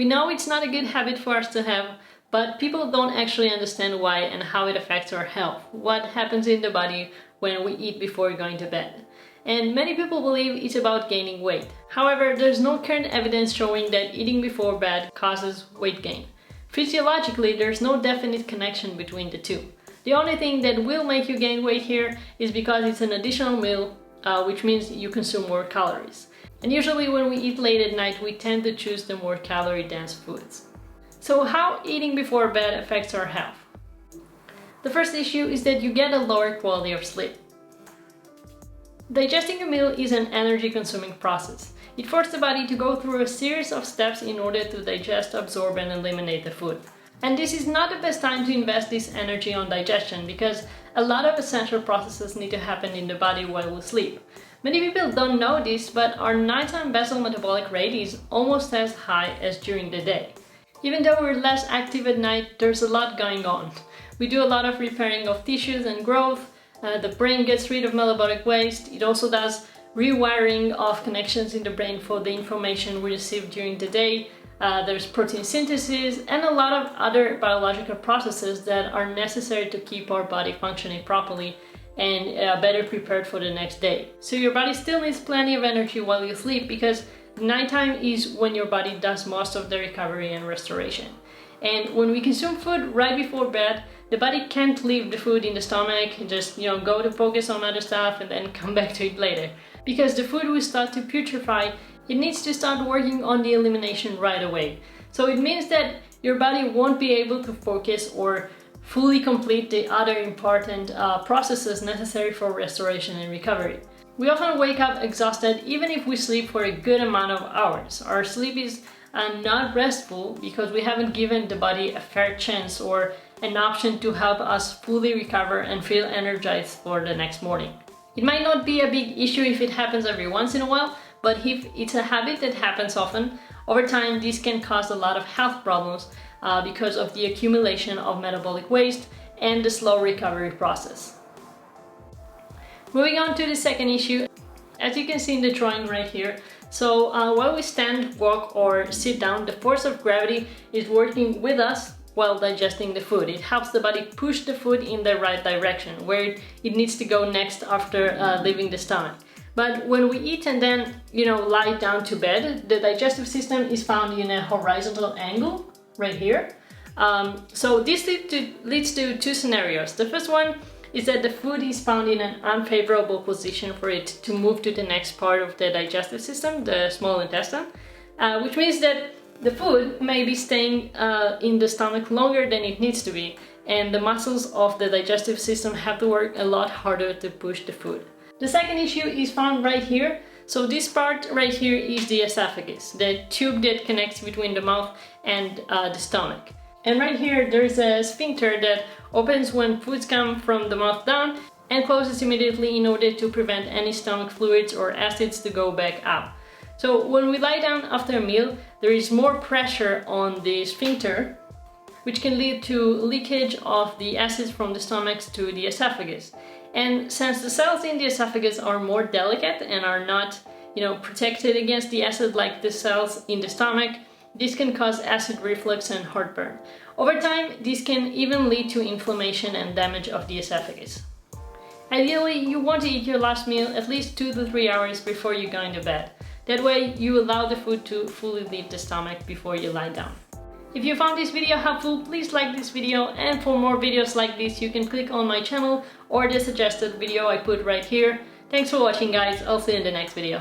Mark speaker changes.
Speaker 1: We know it's not a good habit for us to have, but people don't actually understand why and how it affects our health, what happens in the body when we eat before going to bed. And many people believe it's about gaining weight. However, there's no current evidence showing that eating before bed causes weight gain. Physiologically, there's no definite connection between the two. The only thing that will make you gain weight here is because it's an additional meal, which means you consume more calories. And usually when we eat late at night, we tend to choose the more calorie-dense foods. So how eating before bed affects our health? The first issue is that you get a lower quality of sleep. Digesting a meal is an energy-consuming process. It forces the body to go through a series of steps in order to digest, absorb, and eliminate the food. And this is not the best time to invest this energy on digestion because a lot of essential processes need to happen in the body while we sleep. Many people don't know this, but our nighttime basal metabolic rate is almost as high as during the day. Even though we're less active at night, there's a lot going on. We do a lot of repairing of tissues and growth. The brain gets rid of metabolic waste. It also does rewiring of connections in the brain for the information we receive during the day. There's protein synthesis and a lot of other biological processes that are necessary to keep our body functioning properly and better prepared for the next day. So your body still needs plenty of energy while you sleep because nighttime is when your body does most of the recovery and restoration. And when we consume food right before bed, the body can't leave the food in the stomach and just, go to focus on other stuff and then come back to it later. Because the food will start to putrefy, it needs to start working on the elimination right away. So it means that your body won't be able to focus or fully complete the other important processes necessary for restoration and recovery. We often wake up exhausted even if we sleep for a good amount of hours. Our sleep is not restful because we haven't given the body a fair chance or an option to help us fully recover and feel energized for the next morning. It might not be a big issue if it happens every once in a while, but if it's a habit that happens often, over time this can cause a lot of health problems because of the accumulation of metabolic waste and the slow recovery process. Moving on to the second issue, as you can see in the drawing right here, so while we stand, walk or sit down, the force of gravity is working with us while digesting the food. It helps the body push the food in the right direction, where it needs to go next after leaving the stomach. But when we eat and then, lie down to bed, the digestive system is found in a horizontal angle right here. So this leads to two scenarios. The first one is that the food is found in an unfavorable position for it to move to the next part of the digestive system, the small intestine, which means that the food may be staying in the stomach longer than it needs to be, and the muscles of the digestive system have to work a lot harder to push the food. The second issue is found right here. So this part right here is the esophagus, the tube that connects between the mouth and the stomach. And right here there's a sphincter that opens when foods come from the mouth down and closes immediately in order to prevent any stomach fluids or acids to go back up. So when we lie down after a meal, there is more pressure on the sphincter, which can lead to leakage of the acids from the stomach to the esophagus. And since the cells in the esophagus are more delicate and are not, protected against the acid like the cells in the stomach, this can cause acid reflux and heartburn. Over time, this can even lead to inflammation and damage of the esophagus. Ideally, you want to eat your last meal at least 2 to 3 hours before you go into bed. That way, you allow the food to fully leave the stomach before you lie down. If you found this video helpful, please like this video, and for more videos like this, you can click on my channel or the suggested video I put right here. Thanks for watching, guys. I'll see you in the next video.